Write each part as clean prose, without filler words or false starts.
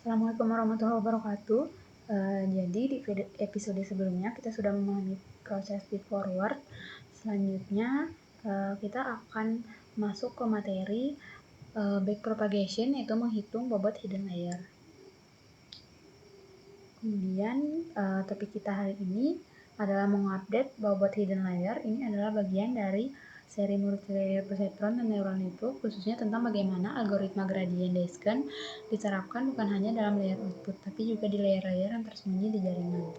Assalamualaikum warahmatullahi wabarakatuh. Jadi di episode sebelumnya kita sudah memahami proses feed forward. Selanjutnya kita akan masuk ke materi backpropagation, yaitu menghitung bobot hidden layer. Kemudian topik kita hari ini adalah mengupdate bobot hidden layer. Ini adalah bagian dari seri multilayer perceptron dan neural network, khususnya tentang bagaimana algoritma gradient descent diterapkan bukan hanya dalam layer output, tapi juga di layer-layer yang tersembunyi di jaringan.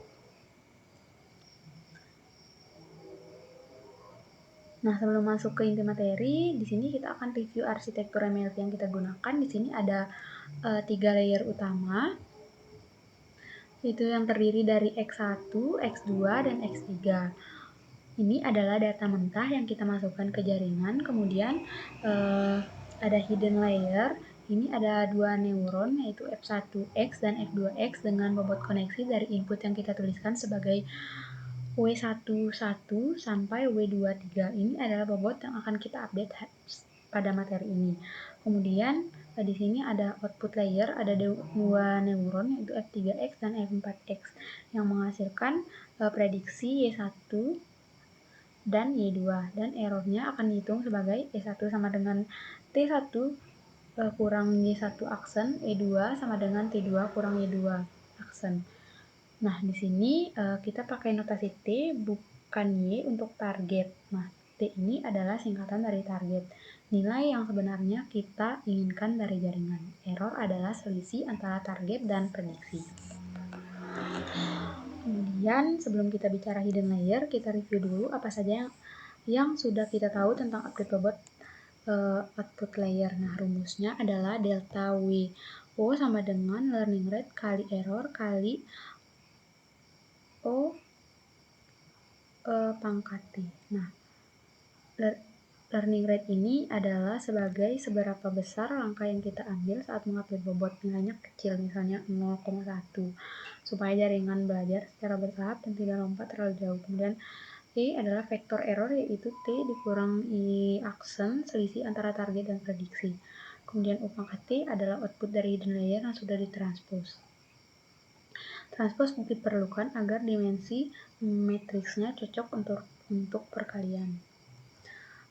Nah, sebelum masuk ke inti materi, di sini kita akan review arsitektur MLP yang kita gunakan. Di sini ada 3 layer utama, itu yang terdiri dari X1, X2, dan X3. Ini adalah data mentah yang kita masukkan ke jaringan. Kemudian ada hidden layer. Ini ada 2 neuron, yaitu F1X dan F2X dengan bobot koneksi dari input yang kita tuliskan sebagai W11 sampai W23. Ini adalah bobot yang akan kita update pada materi ini. Kemudian di sini ada output layer, ada 2 neuron, yaitu F3X dan F4X yang menghasilkan prediksi Y1 dan Y2, dan errornya akan dihitung sebagai Y1 sama dengan T1 kurang Y1 aksen, Y2 sama dengan T2 kurang Y2 aksen. Nah, di sini kita pakai notasi T bukan Y untuk target. Nah, T ini adalah singkatan dari target, nilai yang sebenarnya kita inginkan dari jaringan. Error adalah selisih antara target dan prediksi. Kemudian sebelum kita bicara hidden layer, kita review dulu apa saja yang sudah kita tahu tentang update bobot output layer. Nah, rumusnya adalah delta WO sama dengan learning rate kali error kali O pangkat T. Nah, learning rate ini adalah sebagai seberapa besar langkah yang kita ambil saat mengupdate bobot. Nilainya kecil, misalnya 0,1, supaya jaringan belajar secara bertahap dan tidak lompat terlalu jauh. Kemudian E adalah vektor error, yaitu T dikurang I aksen, selisih antara target dan prediksi. Kemudian U pangkat T adalah output dari hidden layer yang sudah ditranspose. Transpose diperlukan agar dimensi matriksnya cocok untuk perkalian.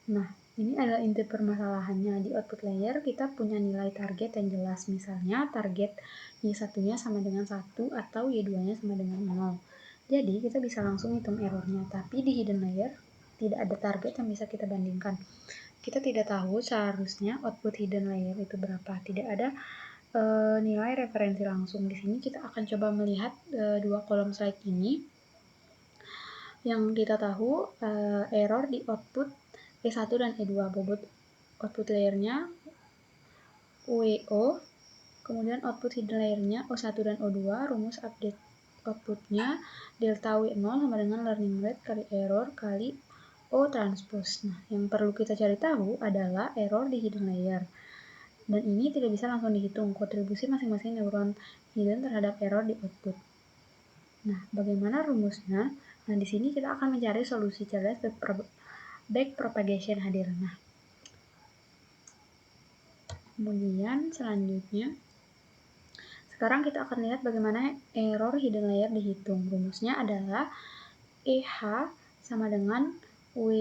Nah, ini adalah inti permasalahannya. Di output layer kita punya nilai target yang jelas. Misalnya target Y1-nya sama dengan 1 atau Y2-nya sama dengan 0. Jadi kita bisa langsung hitung errornya. Tapi di hidden layer tidak ada target yang bisa kita bandingkan. Kita tidak tahu seharusnya output hidden layer itu berapa. Tidak ada nilai referensi langsung. Di sini kita akan coba melihat 2 kolom slide ini. Yang kita tahu error di output E1 dan E2, bobot output layernya WO, kemudian output hidden layernya O1 dan O2, rumus update outputnya delta W0 sama dengan learning rate kali error kali O transpose. Nah, yang perlu kita cari tahu adalah error di hidden layer. Dan ini tidak bisa langsung dihitung kontribusi masing-masing neuron hidden terhadap error di output. Nah, bagaimana rumusnya? Nah, di sini kita akan mencari solusi cerdas backpropagation hadir. Nah, kemudian selanjutnya, sekarang kita akan lihat bagaimana error hidden layer dihitung. Rumusnya adalah EH sama dengan W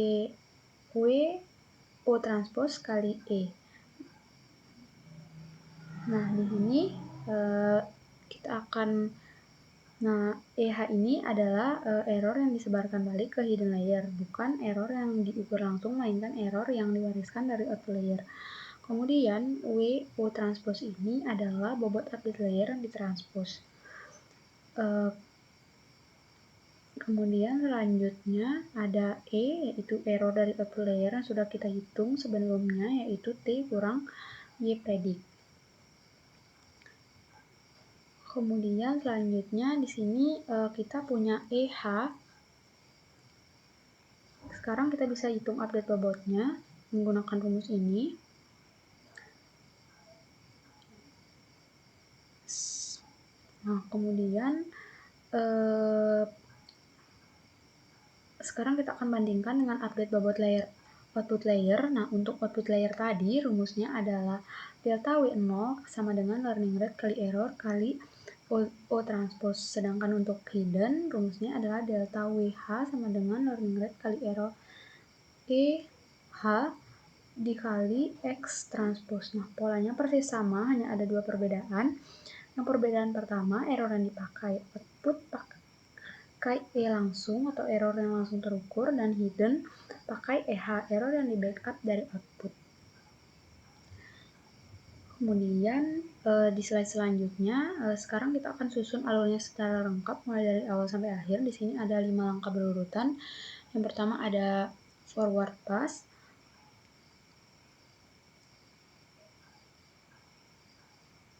O transpose kali E. Nah, di sini kita akan EH ini adalah error yang disebarkan balik ke hidden layer, bukan error yang diukur langsung, melainkan error yang diwariskan dari output layer. Kemudian WO transpose ini adalah bobot update layer yang ditranspose. Kemudian selanjutnya ada E, yaitu error dari output layer yang sudah kita hitung sebelumnya, yaitu T kurang Y predict. Kemudian selanjutnya di sini kita punya EH. Sekarang kita bisa hitung update bobotnya menggunakan rumus ini. Nah, kemudian sekarang kita akan bandingkan dengan update bobot layer output layer. Nah, untuk output layer tadi rumusnya adalah delta W0 sama dengan learning rate kali error kali O transpose. Sedangkan untuk hidden rumusnya adalah delta WH sama dengan learning rate kali error EH dikali X transpose. Nah, polanya persis sama, hanya ada dua perbedaan. Yang perbedaan pertama, error yang dipakai output pakai E langsung atau error yang langsung terukur, dan hidden pakai EH, error yang di backup dari output. Kemudian di slide selanjutnya, sekarang kita akan susun alurnya secara lengkap mulai dari awal sampai akhir. Di sini ada 5 langkah berurutan. Yang pertama ada forward pass.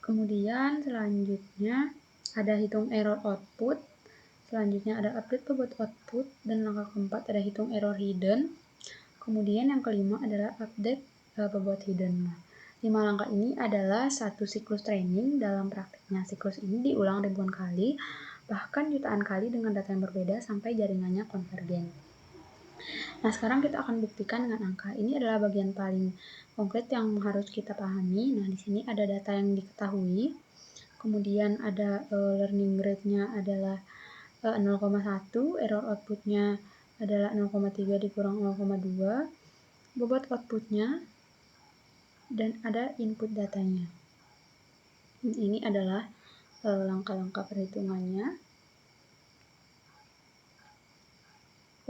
Kemudian selanjutnya ada hitung error output. Selanjutnya ada update bobot output, dan langkah keempat ada hitung error hidden. Kemudian yang kelima adalah update bobot hidden. 5 langkah ini adalah satu siklus training. Dalam praktiknya, siklus ini diulang ribuan kali, bahkan jutaan kali dengan data yang berbeda sampai jaringannya konvergen. Nah, sekarang kita akan buktikan dengan angka. Ini adalah bagian paling konkret yang harus kita pahami. Nah, di sini ada data yang diketahui. Kemudian ada learning rate-nya adalah 0,1, error output-nya adalah 0,3 dikurang 0,2, bobot output-nya, dan ada input datanya. Ini adalah langkah-langkah perhitungannya.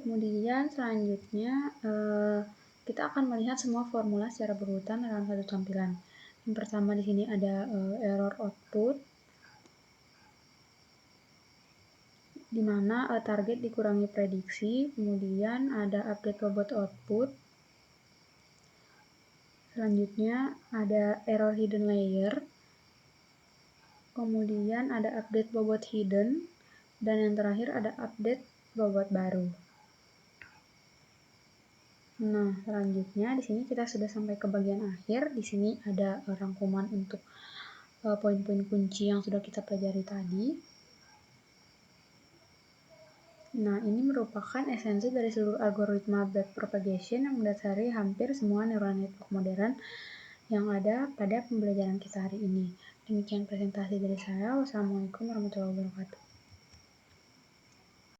Kemudian selanjutnya kita akan melihat semua formula secara berurutan dalam satu tampilan. Yang pertama di sini ada error output, di mana target dikurangi prediksi. Kemudian ada update bobot output. Selanjutnya ada error hidden layer. Kemudian ada update bobot hidden, dan yang terakhir ada update bobot baru. Nah, selanjutnya di sini kita sudah sampai ke bagian akhir. Di sini ada rangkuman untuk poin-poin kunci yang sudah kita pelajari tadi. Nah, ini merupakan esensi dari seluruh algoritma backpropagation yang mendasari hampir semua neural network modern yang ada pada pembelajaran kita hari ini. Demikian presentasi dari saya. Wassalamualaikum warahmatullahi wabarakatuh.